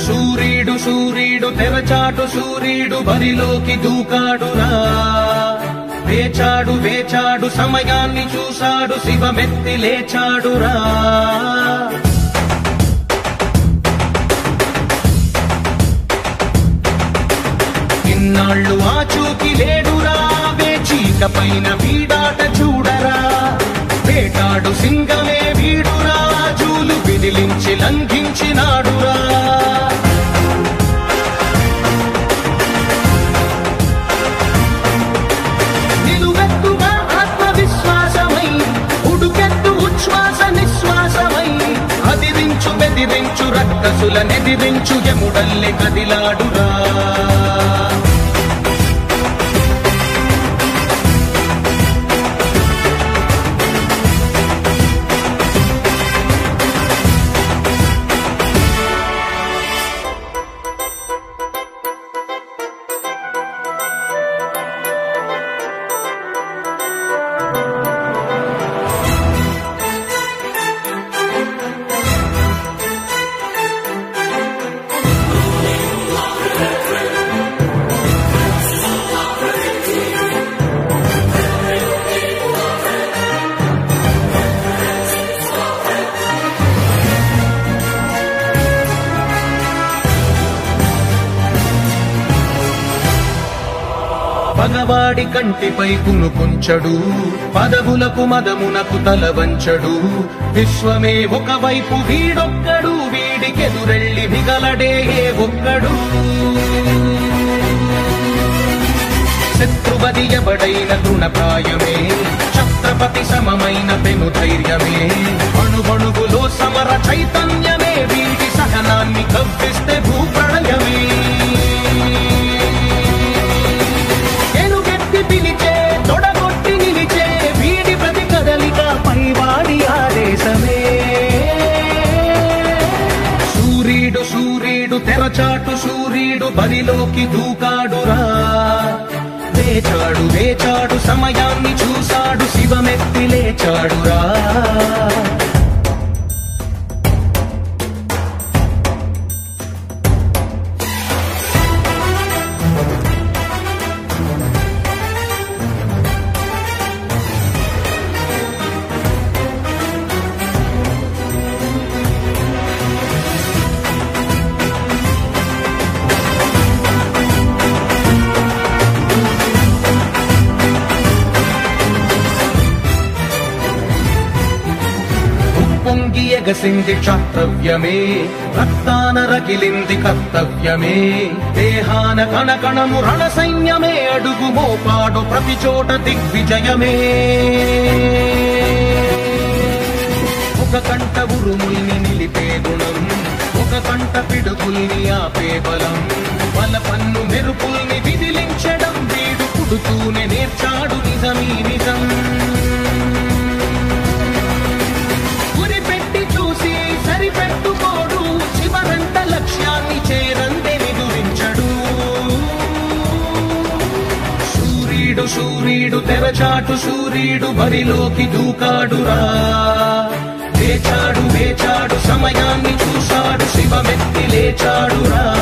సూర్యుడు సూర్యుడు తెరచాటు సూర్యుడు బరిలోకి దూకాడురా. వేచాడు వేచాడు సమయాన్ని చూశాడు శివమెత్తి లేచాడురా. ఇన్నాళ్ళు ఆచూకి లేడురా. వేచీక పైన వీడాట చూడరా. వేటాడు సింగమే వీడురా. జూలు విదిలించి లంఘించినాడురా. నిలువెత్తుగా ఆత్మవిశ్వాసమై ఉడుకెత్తు ఉచ్ఛ్వాస నిశ్వాసమై అదిరించు బెదిరించు రక్కసుల నెదిరించు యముడల్లె కదిలాడురా. పగవాడి కంటిపై కునుకుంచడు. పదవులకు మదమునకు తల వంచడు. విశ్వమే ఒకవైపు వీడొక్కడు. వీడికెదురెళ్ళి మిగలడే ఏ ఒక్కడు. శత్రువది ఎవడైన తృణప్రాయమే. ఛత్రపతి సమమైన పెను ధైర్యమే. అణువణువులో సమర చైతన్యమే. వీడి సహనాన్ని కవ్విస్తే భూప్రళయమే. పిలిచే తొడగొట్టి నిలిచే వీడి ప్రతి కదలిక పైవాడి ఆదేశమే. సూర్యుడు సూర్యుడు తెరచాటు సూర్యుడు బరిలోకి దూకాడురా. వేచాడు వేచాడు సమయాన్ని చూశాడు శివమెత్తి లేచాడురా. పొంగి ఎగసింది క్షాత్రవ్యమే. రక్తాన రగిలింది కర్తవ్యమే. దేహాన కణకణము రణ సైన్యమే. అడుగు మోపాడు ప్రతి చోట దిగ్విజయమే. ఒక కంట ఉరుముల్ని నిలిపే గుణం. ఒక కంట పిడుగుల్ని ఆపే బలం. బల పన్ను మెరుపుల్ని విదిలించడం వీడు పుడుతూనే నేర్చాడు నిజమీ నిజం. సరిపెట్టుకోడు చివరంట లక్ష్యాన్ని చేరందే నిదురించడు. సూర్యుడు సూర్యుడు తెరచాటు సూర్యుడు బరిలోకి దూకాడురా. వేచాడు వేచాడు సమయాన్ని చూశాడు శివమెత్తి లేచాడురా.